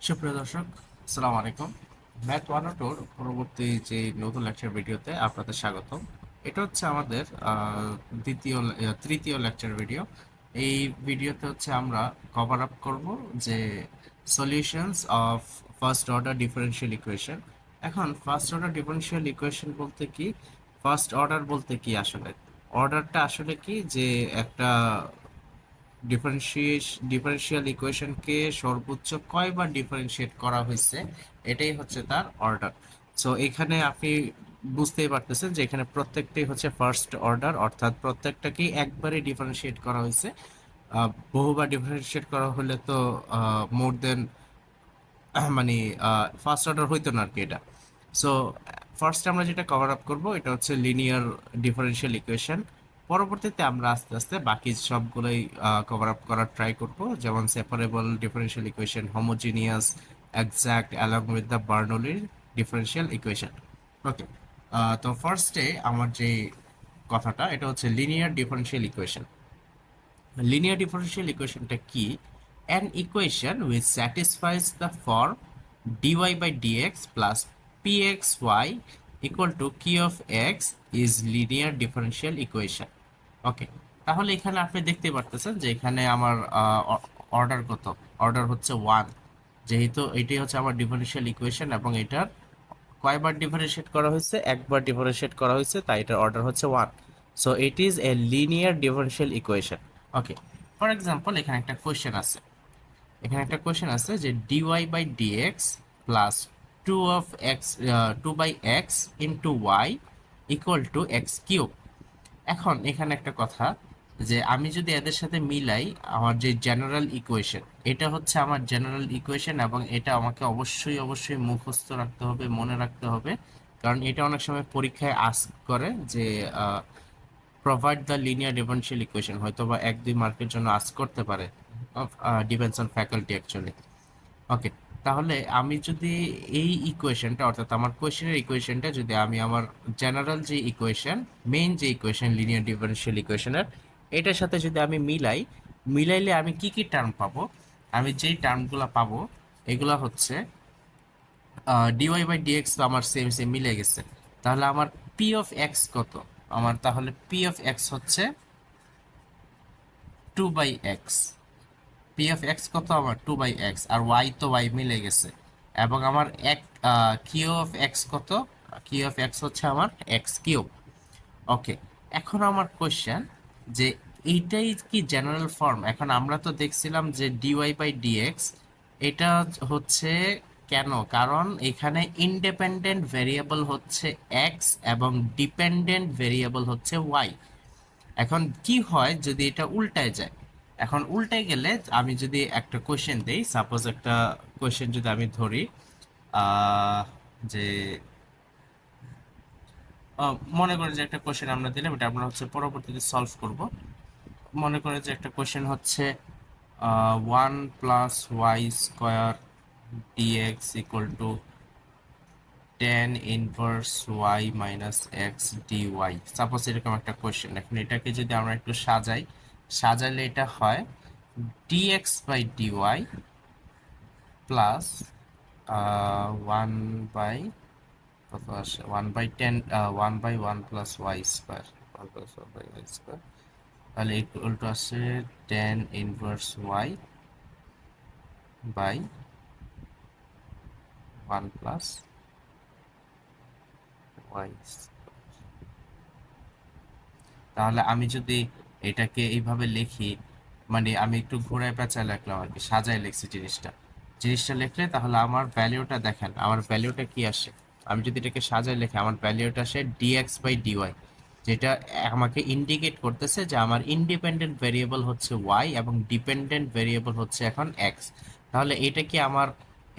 সুপ্রিয় দর্শক, আসসালামু আলাইকুম। ম্যাথ 102 পরবর্তী যে নতুন লেকচার ভিডিওতে আপনাদের স্বাগতম। এটা হচ্ছে আমাদের তৃতীয় লেকচার ভিডিও। এই ভিডিওতে হচ্ছে আমরা কভার আপ করব যে solutions of first order differential equation. এখন ফার্স্ট অর্ডার ডিফারেনশিয়াল ইকুয়েশন বলতে কি, ফার্স্ট অর্ডার বলতে কি, আসলে অর্ডারটা আসলে কি, যে একটা ডিফারেনশিয়াল ইকুয়েশনকে সর্বোচ্চ কয়বার ডিফারেনশিয়েট করা হয়েছে, এটাই হচ্ছে তার অর্ডার। সো এখানে আপনি বুঝতেই পারতেছেন যে এখানে প্রত্যেকটাই হচ্ছে ফার্স্ট অর্ডার, অর্থাৎ প্রত্যেকটাকেই একবারে ডিফারেনশিয়েট করা হয়েছে। বহুবার ডিফারেনশিয়েট করা হলে তো মোর দেন মানে ফার্স্ট অর্ডার হইতো না আর কি এটা। সো ফার্স্ট আমরা যেটা কভার আপ করব এটা হচ্ছে লিনিয়ার ডিফারেনশিয়াল ইকুয়েশন। পরবর্তীতে আমরা আস্তে আস্তে বাকি সবগুলোই কভার আপ করার ট্রাই করব, যেমন separable differential equation, homogeneous, exact, along with the বার্নৌলির ডিফারেনশিয়াল ইকুয়েশন। ওকে, তো ফার্স্টে আমার যে কথাটা, এটা হচ্ছে linear differential equation. Linear differential equationটা কি? An equation which satisfies the form dy by dx plus pxy equal to q of x is linear differential equation. ওকে, তাহলে এখানে আপনি দেখতে পারতেছেন যে এখানে আমার অর্ডার কত? অর্ডার হচ্ছে 1, যেহেতু এটাই হচ্ছে আমার ডিফারেনশিয়াল ইকুয়েশন এবং এটার কয়বার ডিফারেনশিয়েট করা হয়েছে? একবার ডিফারেনশিয়েট করা হয়েছে, তাই এটার অর্ডার হচ্ছে 1। So it is a linear differential equation. Okay, for example এখানে একটা কোয়েশ্চেন আছে, যে dy by dx plus two of x, two by x into y equal to x cube. এখন এখানে একটা কথা, যে আমি যদি এদের সাথে মিলাই, আমার যে জেনারেল ইকুয়েশন, এটা হচ্ছে আমার জেনারেল ইকুয়েশন এবং এটা আমাকে অবশ্যই অবশ্যই মুখস্থ রাখতে হবে, মনে রাখতে হবে। কারণ এটা অনেক সময় পরীক্ষায় আস্ক করে যে provide the linear differential equation, হয়তো বা 1-2 মার্কের জন্য আস্ক করতে পারে, ডিপেন্ডস অন ফ্যাকাল্টি অ্যাকচুয়ালি। ওকে, তাহলে আমি যদি এই ইকুয়েশনটা, অর্থাৎ আমার কোয়েশ্চেনের ইকুয়েশনটা যদি আমি আমার জেনারেল যে ইকুয়েশন, মেইন যে ইকুয়েশন লিনিয়ার ডিফারেনশিয়াল ইকুয়েশনের, এটার সাথে যদি আমি মিলাইলে আমি কি কি টার্ম পাবো? আমি যেই টার্মগুলো পাবো এগুলা হচ্ছে ডিওয়াই বাই ডিএক্স, তো আমার সেম সেম মিলে গেছে। তাহলে আমার পি অফ এক্স কত? আমার তাহলে পি অফ এক্স হচ্ছে 2/x। পি অফ এক্স কত আমার? 2/x। আর ওয়াই তো ওয়াই মিলে গেছে। এবং আমার এক কিউ অফ এক্স কত? কিউ অফ এক্স হচ্ছে আমার এক্স কিউব। ওকে, এখন আমার কোয়েশ্চেন, যে এইটাই কি জেনারেল ফর্ম? এখন আমরা তো দেখছিলাম যে ডিওয়াই বাই ডিএক্স, এটা হচ্ছে কেন? কারণ এখানে ইন্ডিপেন্ডেন্ট ভেরিয়েবল হচ্ছে এক্স এবং ডিপেন্ডেন্ট ভেরিয়েবল হচ্ছে ওয়াই। এখন কি হয় যদি এটা উল্টায় যায়? এখন উল্টায় গেলে আমি যদি একটা কোশ্চেন দেই, সাপোজ একটা কোশ্চেন যদি আমি ধরি, আহ, যে মনে করে যে একটা কোশ্চেন আমরা দিলাম, এটা আমরা হচ্ছে পরবর্তীতে সলভ করব। মনে করে যে একটা কোশ্চেন হচ্ছে 1 + y² dx equal to tan 1 y - x dy। Suppose এরকম একটা কোশ্চেন। এখন এটাকে যদি আমরা একটু সাজাইলে এটা হয় dx by dy plus 1 by, কত আসে, 1/10, 1/1 + y², 1 + 1/y², তাহলে ইকুয়াল টু আসে tan 1 y/1 + y। তাহলে আমি যদি এটাকে এইভাবে লিখি, মানে আমি একটু ঘোরায় পেঁচায় লিখলাম আর কি, সাজায় লিখছি জিনিসটা লিখলে, তাহলে আমার ভ্যালিউটা দেখেন, আমার ভ্যালিউটা কি আসে? আমি যদি এটাকে সাজায় লিখি, আমার ভ্যালিউটা আসে ডিএক্স বাই ডিওয়াই, যেটা আমাকে ইন্ডিকেট করতেছে যে আমার ইন্ডিপেন্ডেন্ট ভেরিয়েবল হচ্ছে ওয়াই এবং ডিপেন্ডেন্ট ভেরিয়েবল হচ্ছে এখন এক্স। তাহলে এটা কি আমার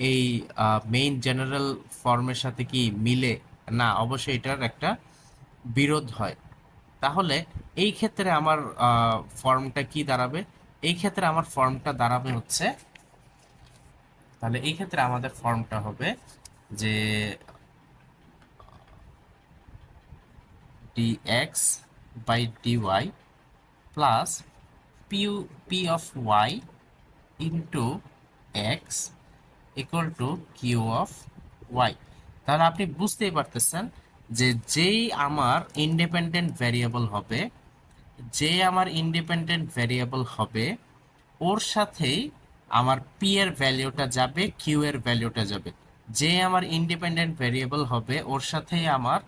এই মেইন জেনারেল ফর্মের সাথে কি মিলে? না, অবশ্যই এটার একটা বিরোধ হয়। তাহলে এই ক্ষেত্রে আমার ফর্মটা কি দাঁড়াবে? এই ক্ষেত্রে আমার ফর্মটা দাঁড়াবে হচ্ছে, তাহলে এই ক্ষেত্রে আমাদের ফর্মটা হবে যে dx by dy plus p p of y into x equal to q of y. তাহলে আপনি বুঝতেই পারতেছেন যে যেই আমার ইন্ডিপেন্ডেন্ট ভ্যারিয়েবল হবে, যে আমার ইন্ডিপেন্ডেন্ট ভ্যারিয়েবল হবে ওর সাথেই আমার পি এর ভ্যালিউটা যাবে, কিউ এর ভ্যালিউটা যাবে। যে আমার ইন্ডিপেন্ডেন্ট ভ্যারিয়েবল হবে ওর সাথেই আমার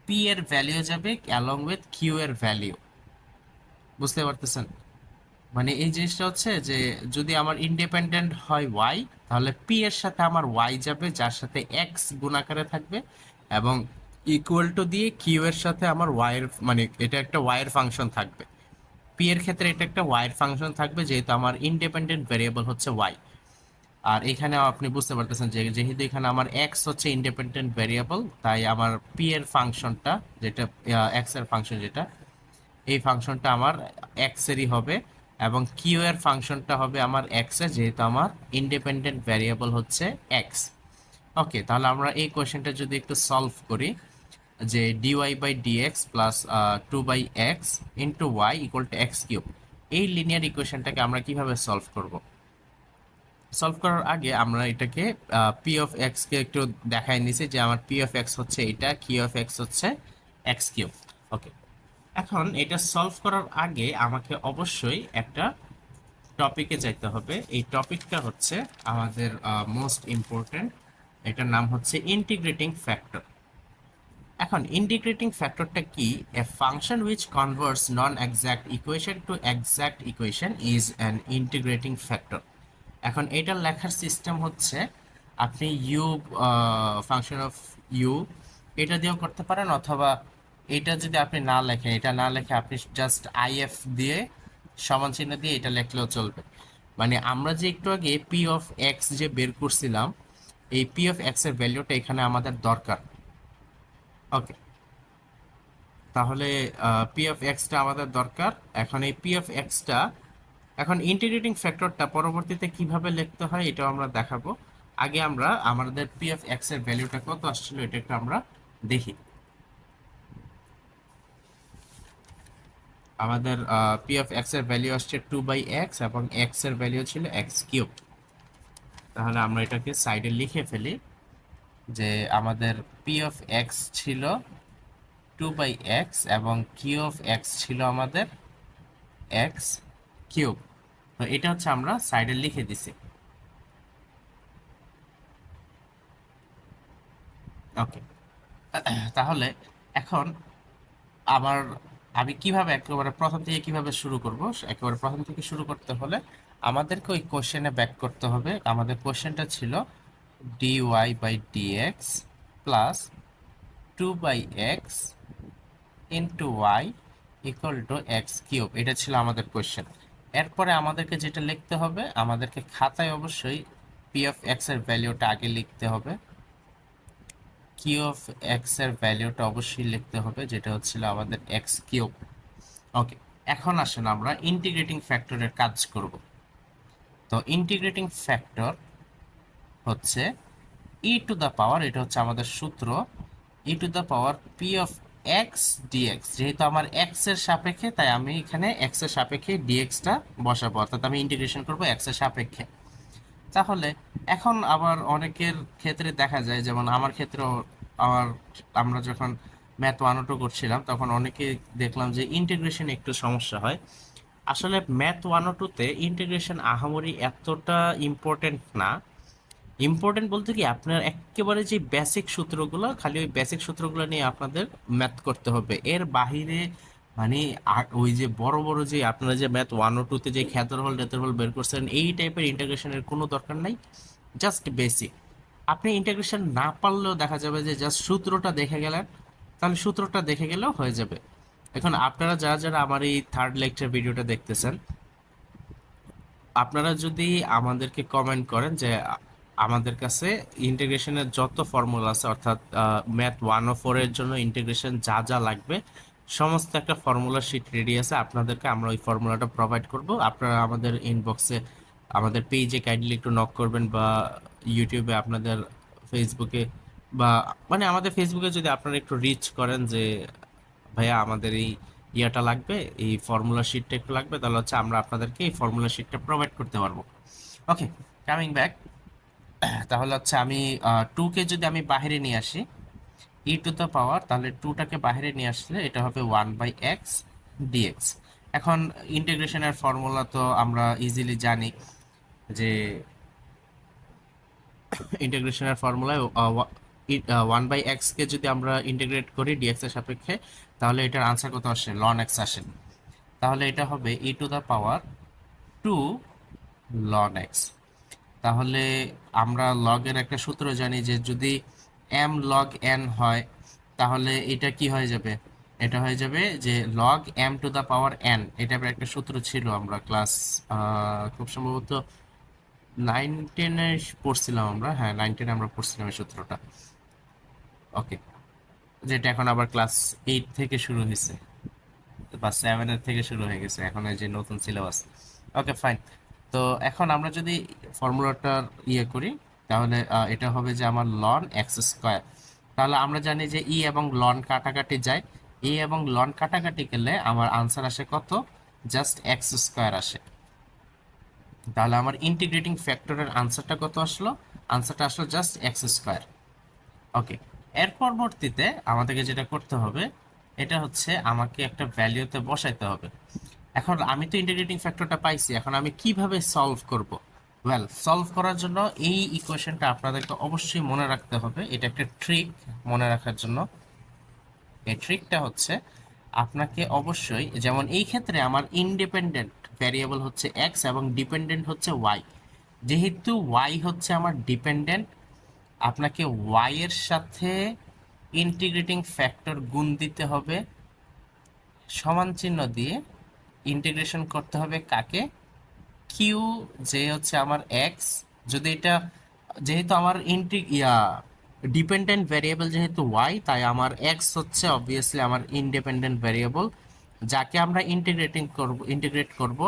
পি এর ভ্যালিউ যাবে অ্যালং উইথ কিউ এর ভ্যালিউ। বুঝতে পারতেছেন? মানে এই জিনিসটা হচ্ছে যে যদি আমার ইন্ডিপেন্ডেন্ট হয় ওয়াই, তাহলে পি এর সাথে আমার ওয়াই যাবে যার সাথে এক্স গুণ আকারে থাকবে, এবং ইকুয়াল টু দিয়ে কিউ এর সাথে আমার ওয়াই এর, মানে এটা একটা ওয়াই এর ফাংশন থাকবে। পি এর ক্ষেত্রে এটা একটা ওয়াই এর ফাংশন থাকবে যেহেতু আমার ইন্ডিপেন্ডেন্ট ভেরিয়েবল হচ্ছে ওয়াই। আর এখানে আপনি বুঝতে পারতেছেন যে যেহেতু এখানে আমার এক্স হচ্ছে ইন্ডিপেন্ডেন্ট ভেরিয়েবল, তাই আমার পি এর ফাংশনটা, যেটা এক্স এর ফাংশন, যেটা এই ফাংশনটা আমার এক্স এরই হবে, এবং কিউ এর ফাংশনটা হবে আমার এক্স এর, যেহেতু আমার ইন্ডিপেন্ডেন্ট ভ্যারিয়েবল হচ্ছে এক্স। ওকে, তাহলে আমরা এই কোয়েশ্চেনটা যদি একটু সলভ করি, যে dy by dx plus 2/x into y equal to x cube, এই লিনিয়ার ইকুয়েশনটাকে আমরা কিভাবে সলভ করব? সলভ করার আগে আমরা এটাকে পি অফ এক্স কে একটু দেখাই নিছি যে আমার পি অফ এক্স হচ্ছে এটা, কিউ অফ এক্স হচ্ছে এক্স কিউব। ওকে, এখন এটা সলভ করার আগে আমাকে অবশ্যই একটা টপিকে যাইতে হবে। এই টপিকটা হচ্ছে আমাদের মোস্ট ইম্পর্টেন্ট, এটার নাম হচ্ছে ইন্টিগ্রেটিং ফ্যাক্টর। এখন ইন্টিগ্রেটিং ফ্যাক্টরটা কি? A function which converts non exact equation to exact equation is an integrating factor. এখন এটার লেখার সিস্টেম হচ্ছে আপনি ইউ, ফাংশন অফ ইউ, এটা দিয়েও করতে পারেন, অথবা এটা যদি আপনি না লেখেন, এটা না লেখে আপনি জাস্ট আইএফ দিয়ে সমান চিহ্ন দিয়ে এটা লিখলেও চলবে। মানে আমরা যে একটু আগে পি অফ এক্স যে বের করছিলাম, এই পি অফ এক্স এর ভ্যালুটা এখানে আমাদের দরকার। ওকে, তাহলে পি অফ এক্সটা আমাদের দরকার। এখন এই পি অফ এক্সটা, এখন ইন্টিগ্রেটিং ফ্যাক্টরটা পরবর্তীতে কিভাবে লিখতে হয় এটাও আমরা দেখাবো। আগে আমরা আমাদের পি অফ এক্স এর ভ্যালুটা কত আসছিল এটা একটু আমরা দেখি। আমাদের পি অফ এক্স এর ভ্যালু আসছে 2/x এবং এক্স এর ভ্যালু ছিল এক্স কিউব। তাহলে আমরা এটাকে সাইডে লিখে ফেলি যে আমাদের পি অফ এক্স ছিল 2/x এবং কিউ অফ এক্স ছিল আমাদের এক্স কিউব। তো এটা হচ্ছে আমরা সাইডে লিখে দিছি। ওকে, তাহলে এখন আবার আমি কিভাবে একেবারে প্রথম থেকে কিভাবে শুরু করব? একেবারে প্রথম থেকে শুরু করতে হলে আমাদেরকে ওই কোশ্চেনে ব্যাক করতে হবে। আমাদের কোশ্চেনটা ছিল dy by dx plus 2/x into y equal to x cube, এটা ছিল আমাদের কোশ্চেন। এরপরে আমাদেরকে যেটা লিখতে হবে, আমাদেরকে খাতায় অবশ্যই পি অফ এক্স এর ভ্যালুটা আগে লিখতে হবে, কিউ অফ এক্স এর ভ্যালুটা অবশ্যই লিখতে হবে, যেটা হচ্ছিল আমাদের এক্স কিউব। ওকে, এখন আসেন আমরা ইন্টিগ্রেটিং ফ্যাক্টরের কাজ করব। তো ইন্টিগ্রেটিং ফ্যাক্টর হচ্ছে ই টু দ্য পাওয়ার, এটা হচ্ছে আমাদের সূত্র, e to the power p of x dx. যেহেতু আমার এক্স এর সাপেক্ষে, তাই আমি এখানে এক্স এর সাপেক্ষে ডিএক্সটা বসাবো, অর্থাৎ আমি ইন্টিগ্রেশন করব এক্স এর সাপেক্ষে। তাহলে এখন আবার অনেকের ক্ষেত্রে দেখা যায়, যেমন আমার ক্ষেত্রেও, আমার আমরা যখন ম্যাথ 1 ও 2 করছিলাম তখন অনেকে দেখলাম যে ইন্টিগ্রেশন একটু সমস্যা হয়। আসলে ম্যাথ 1 ও 2-তে ইন্টিগ্রেশন আহামরি এতটা ইম্পর্টেন্ট না। ইম্পর্টেন্ট বলতে কি, আপনার একেবারে যে বেসিক সূত্রগুলো, খালি ওই বেসিক সূত্রগুলো নিয়ে আপনাদের ম্যাথ করতে হবে। এর বাহিরে মানে ওই যে বড় বড় যে আপনারা যে ম্যাথ 1 ও 2-তে যে ক্ষেত্রফল টেত্রফল বের করছেন, এই টাইপের ইন্টিগ্রেশনের কোনো দরকার নাই। জাস্ট বেসিক, আপনি ইন্টিগ্রেশন না পারলেও দেখা যাবে যে জাস্ট সূত্রটা দেখে গেলেন, তাহলে সূত্রটা দেখে গেলেও হয়ে যাবে। এখন আপনারা যারা যারা আমার এই থার্ড লেকচার ভিডিওটা দেখতেছেন, আপনারা যদি আমাদেরকে কমেন্ট করেন যে আমাদের কাছে ইন্টিগ্রেশনের যত ফর্মুলা আছে, অর্থাৎ ম্যাথ 1 ও 4 এর জন্য ইন্টিগ্রেশন যা যা লাগবে সমস্ত একটা ফর্মুলা শিট রেডি আছে, আপনাদেরকে আমরা ওই ফর্মুলাটা প্রোভাইড করব। আপনারা আমাদের ইনবক্সে, আমাদের পেজে কাইন্ডলি একটু নক করবেন, বা ইউটিউবে, আপনাদের ফেসবুকে, বা মানে আমাদের ফেসবুকে যদি আপনারা একটু রিচ করেন যে ভাইয়া আমাদের এই ইয়াটা লাগবে, এই ফর্মুলা শিটটা একটু লাগবে, তাহলে হচ্ছে আমরা আপনাদেরকে এই ফর্মুলা শিটটা প্রোভাইড করতে পারবো। ওকে, কামিং ব্যাক। তাহলে হচ্ছে আমি 2 কে যদি আমি বাইরে নিয়ে আসি টু দ্য পাওয়ার, তাহলে 2টাকে বাইরে নিয়ে আসলে এটা হবে 1/x ডিএক্স। এখন ইন্টিগ্রেশনের ফর্মুলা তো আমরা ইজিলি জানি যে ইন্টিগ্রেশনের ফর্মুলায় 1/x কে যদি আমরা ইন্টিগ্রেট করি ডিএক্স এর সাপেক্ষে, তাহলে এটার আনসার কত আসে, লন এক্স আসে। তাহলে এটা হবে to the power 2 ln x. তাহলে আমরা লগের একটা সূত্র জানি যে যদি m log n হয়, তাহলে এটা কি হয়ে যাবে, এটা হয়ে যাবে যে log m to the power n। এটা একটা সূত্র ছিল, আমরা ক্লাস খুব সম্ভবত 9-10-এ পড়ছিলাম আমরা, হ্যাঁ 9-10 আমরা পড়ছিলাম এই সূত্রটা। ওকে, যেটা এখন আবার ক্লাস 8 থেকে শুরু হয়েছে বা 7-এর থেকে শুরু হয়ে গেছে এখন এই যে নতুন সিলেবাস। Okay fine. তো এখন আমরা যদি ফর্মুলাটার করি, তাহলে এটা হবে যে আমার লন এক্স স্কোয়ার। তাহলে আমরা জানি যে ই এবং লন কাটাকাটি যায়, ই এবং লন কাটাকাটি গেলে আমার আনসার আসে কত, জাস্ট এক্স স্কোয়ার আসে। তাহলে আমার ইন্টিগ্রেটিং ফ্যাক্টরের আনসারটা কত আসলো, আনসারটা আসলো জাস্ট এক্স স্কোয়ার। ওকে, এর পরবর্তীতে আমাদেরকে যেটা করতে হবে, এটা হচ্ছে আমাকে একটা ভ্যালুতে বসাইতে হবে। এখন আমি তো ইন্টিগ্রেটিং ফ্যাক্টরটা পাইছি, এখন আমি কিভাবে সলভ করব? ওয়েল, সলভ করার জন্য এই ইকুয়েশনটা আপনাদেরকে অবশ্যই মনে রাখতে হবে। এটা একটা ট্রিক মনে রাখার জন্য। এই ট্রিকটা হচ্ছে আপনাকে অবশ্যই, যেমন এই ক্ষেত্রে আমার ইন্ডিপেন্ডেন্ট ভ্যারিয়েবল হচ্ছে এক্স এবং ডিপেন্ডেন্ট হচ্ছে ওয়াই। যেহেতু ওয়াই হচ্ছে আমার ডিপেন্ডেন্ট, আপনাকে ওয়াই এর সাথে ইন্টিগ্রেটিং ফ্যাক্টর গুণ দিতে হবে, সমান চিহ্ন দিয়ে ইন্টিগ্রেশন করতে হবে কাকে, কিউ, যে হচ্ছে আমার এক্স। যদি এটা, যেহেতু আমার ডিপেন্ডেন্ট ভ্যারিয়েবল যেহেতু ওয়াই, তাই আমার এক্স হচ্ছে অবভিয়াসলি আমার ইন্ডিপেন্ডেন্ট ভ্যারিয়েবল, যাকে আমরা ইন্টিগ্রেট করব।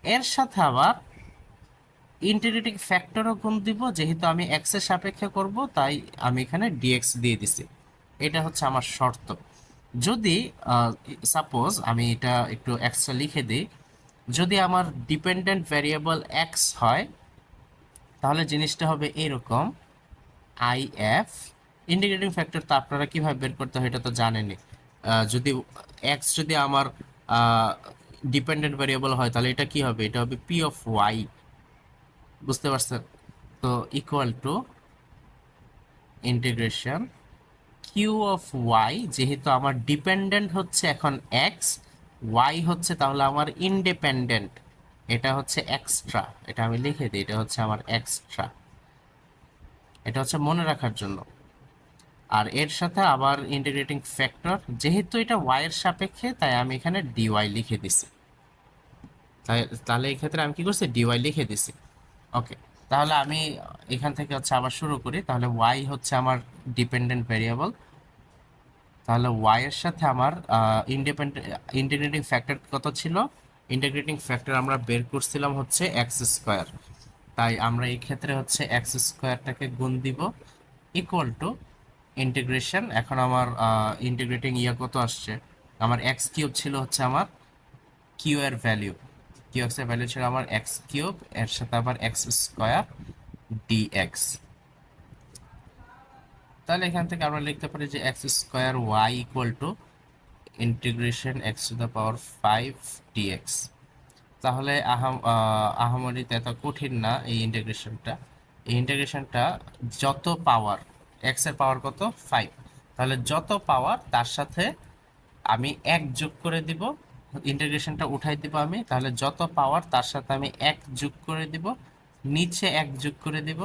এর সাথে আবার ইন্টিগ্রেটিং ফ্যাক্টরও গুণ দিব, যেহেতু আমি এক্স এর সাপেক্ষে করব, তাই আমি এখানে ডিএক্স দিয়ে দিছি। এটা হচ্ছে আমার শর্ত। যদি সাপোজ আমি এটা একটু এক্সট্রা লিখে দিই, যদি আমার ডিপেন্ডেন্ট ভ্যারিয়েবল এক্স হয়, তাহলে জিনিসটা হবে এরকম, আই এফ ইন্টিগ্রেটিং ফ্যাক্টর তো আপনারা কিভাবে বের করতে হয় এটা তো জানেনই। যদি এক্স যদি আমার ডিপেন্ডেন্ট ভ্যারিয়েবল হয়, তাহলে এটা কি হবে, এটা হবে পি অফ ওয়াই। বুঝতে পারছেন? তো equal to integration q of y, যেহেতু আমার ডিপেন্ডেন্ট হচ্ছে এখন এক্স, ওয়াই হচ্ছে তাহলে আমার ইন্ডিপেন্ডেন্ট, এটা হচ্ছে এক্সট্রা, এটা আমি লিখে দিই, এটা হচ্ছে আমার এক্সট্রা। এটা হচ্ছে মনে রাখার জন্য। আর এর সাথে আবার ইন্টিগ্রেটিং ফ্যাক্টর, যেহেতু এটা ওয়াই এর সাপেক্ষে, তাই আমি এখানে ডিওয়াই লিখে দিছি। তাহলে এই ক্ষেত্রে আমি কি করছি, ডিওয়াই লিখে দিছি। ওকে, তাহলে আমি এখান থেকে হচ্ছে আবার শুরু করি। তাহলে ওয়াই হচ্ছে আমার ডিপেন্ডেন্ট ভেরিয়েবল, তাহলে ওয়াই এর সাথে আমার ইন্টিগ্রেটিং ফ্যাক্টর কত ছিল, ইন্টিগ্রেটিং ফ্যাক্টর আমরা বের করছিলাম হচ্ছে এক্স স্কোয়ার, তাই আমরা এই ক্ষেত্রে হচ্ছে এক্স স্কোয়ারটাকে গুণ দিব, ইকুয়াল টু ইন্টিগ্রেশন। এখন আমার ইন্টিগ্রেটিং কত আসছে, আমার এক্স কিউব ছিল হচ্ছে আমার কিউ এর ভ্যালু, কিউ এক্স এর ভ্যালু ছিল আমার এক্স কিউব, এর সাথে আবার এক্স স্কোয়ার ডিএক্স। তাহলে এখান থেকে আমরা লিখতে পারি যে x square y equal to integration x to the power 5 dx. তাহলে আহামরিতে এত কঠিন না এই ইন্টিগ্রেশনটা। এই ইন্টিগ্রেশনটা যত পাওয়ার, এক্স এর পাওয়ার কত 5, তাহলে যত পাওয়ার তার সাথে আমি এক যোগ করে দিব, ইন্টিগ্রেশনটা উঠাই দিব আমি, তাহলে যত পাওয়ার তার সাথে আমি এক যোগ করে দিব, নিচে এক যোগ করে দিব,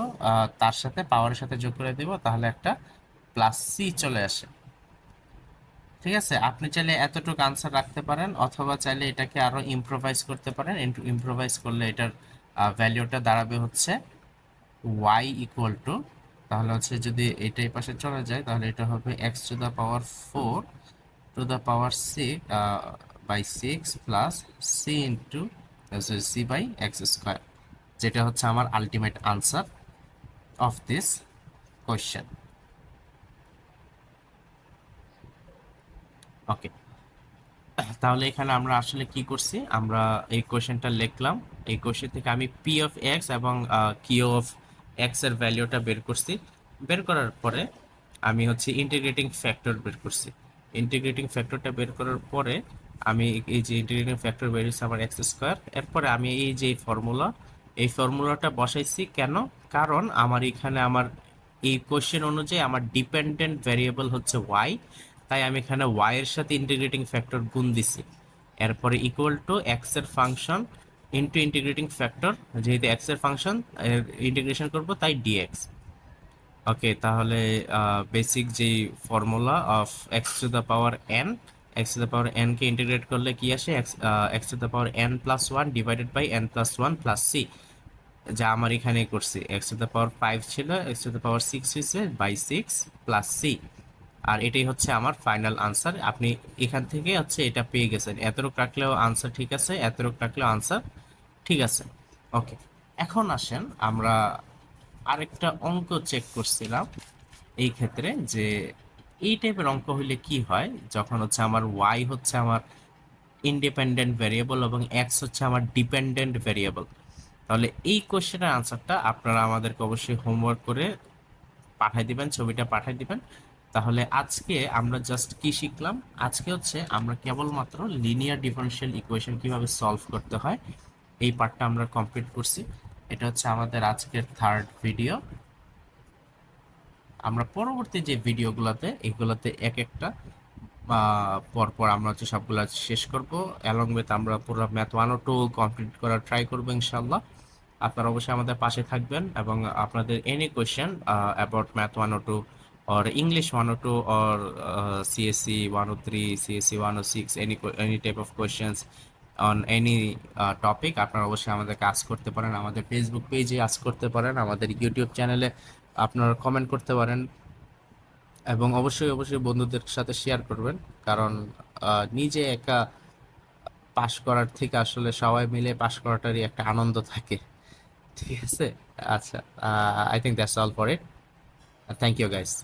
তার সাথে পাওয়ারের সাথে যোগ করে দিব, তাহলে একটা প্লাস সি চলে আসে। ঠিক আছে, আপনি চাইলে এতটুকু আনসার রাখতে পারেন, অথবা চাইলে এটাকে আরো ইমপ্রোভাইজ করতে পারেন। ইমপ্রোভাইজ করলে এটার ভ্যালুটা দাঁড়াবে হচ্ছে y ইকুয়াল টু, তাহলে হচ্ছে যদি এটা এই পাশে চলে যায়, তাহলে এটা হবে x to the power 4 to the power 6 by 6 plus c into c by x square, যেটা হচ্ছে আমার ultimate answer of this question. Okay, তাহলে এখানে আমরা আসলে কি করছি, আমরা এই কোশ্চেনটা লিখলাম। এই কোশ্চেন থেকে আমি পি অফ এক্স এবং কিউ অফ এক্স এর ভ্যালুটা বের করছি। বের করার পরে আমি হচ্ছে ইন্টিগ্রেটিং ফ্যাক্টর বের করছি। ইন্টিগ্রেটিং ফ্যাক্টরটা বের করার পরে আমি এই যে ইন্টিগ্রেটিং ফ্যাক্টর বের হচ্ছে আমার এক্স স্কোয়ার, এরপরে আমি এই যে ফর্মুলা, এই ফর্মুলাটা বসাইছি কেন, কারণ আমার এখানে আমার এই কোশ্চেন অনুযায়ী আমার ডিপেন্ডেন্ট ভ্যারিয়েবল হচ্ছে ওয়াই, তাই আমি এখানে ওয়াই এর সাথে ইন্টিগ্রেটিং ফ্যাক্টর গুণ দিছি। এরপরে ইকুয়াল টু এক্স এর ফাংশন ইন্টু ইন্টিগ্রেটিং ফ্যাক্টর, যেহেতু এক্স এর ফাংশন ইন্টিগ্রেশন করব তাই ডিএক্স। ওকে, তাহলে বেসিক যেই formula of x to the power n, x to the power n কে ইন্টিগ্রেট করলে কি আসে, x to the power n plus one divided by n plus one plus c, যা আমার এখানে করছি। X to the power five ছিল, x to the power six হয়েছে বাই সিক্স প্লাস সি। আর এটাই হচ্ছে আমার ফাইনাল আনসার। আপনি এখান থেকে হচ্ছে এটা পেয়ে গেছেন, এতটুক রাখলেও আনসার ঠিক আছে, এতটুক রাখলেও আনসার ঠিক আছে। ওকে, এখন আসেন আমরা আরেকটা অঙ্ক চেক করছিলাম এই ক্ষেত্রে, যে এই টাইপের অঙ্ক হইলে কি হয় যখন হচ্ছে আমার ওয়াই হচ্ছে আমার ইন্ডিপেন্ডেন্ট ভ্যারিয়েবল এবং এক্স হচ্ছে আমার ডিপেন্ডেন্ট ভ্যারিয়েবল। তাহলে এই কোশ্চেনের আনসারটা আপনারা আমাদেরকে অবশ্যই হোমওয়ার্ক করে পাঠাই দিবেন, ছবিটা পাঠাই দিবেন। তাহলে আজকে আমরা জাস্ট কি শিখলাম, আজকে হচ্ছে আমরা কেবলমাত্র লিনিয়ার ডিফারেনশিয়াল ইকুয়েশন কিভাবে সলভ করতে হয় এই পার্টটা আমরা কমপ্লিট করছি। এটা হচ্ছে আমাদের আজকের থার্ড ভিডিও। আমরা পরবর্তী যে ভিডিওগুলোতে এগুলোতে এক একটা পরপর আমরা হচ্ছে সবগুলা শেষ করব, অ্যালং উইথ আমরা পুরো ম্যাথ 1 ও 2 কমপ্লিট করার ট্রাই করবো ইনশাল্লাহ। আপনারা অবশ্যই আমাদের পাশে থাকবেন এবং আপনাদের এনি কোয়েশ্চেন অ্যাবাউট ম্যাথ 1 ও 2 or English 1 or 2 or CSE 1 or 3, CSE 1 or 6, any type of questions on any topic, আপনারা অবশ্যই আমাদেরকে আস্ক করতে পারেন, আমাদের ফেসবুক পেজে আস্ক করতে পারেন, আমাদের ইউটিউব চ্যানেলে আপনারা কমেন্ট করতে পারেন, এবং অবশ্যই অবশ্যই বন্ধুদের সাথে শেয়ার করবেন। কারণ নিজে একা পাশ করার থেকে আসলে সবাই মিলে পাশ করাটারই একটা আনন্দ থাকে। ঠিক আছে, আচ্ছা, I think that's all for it. Thank you guys.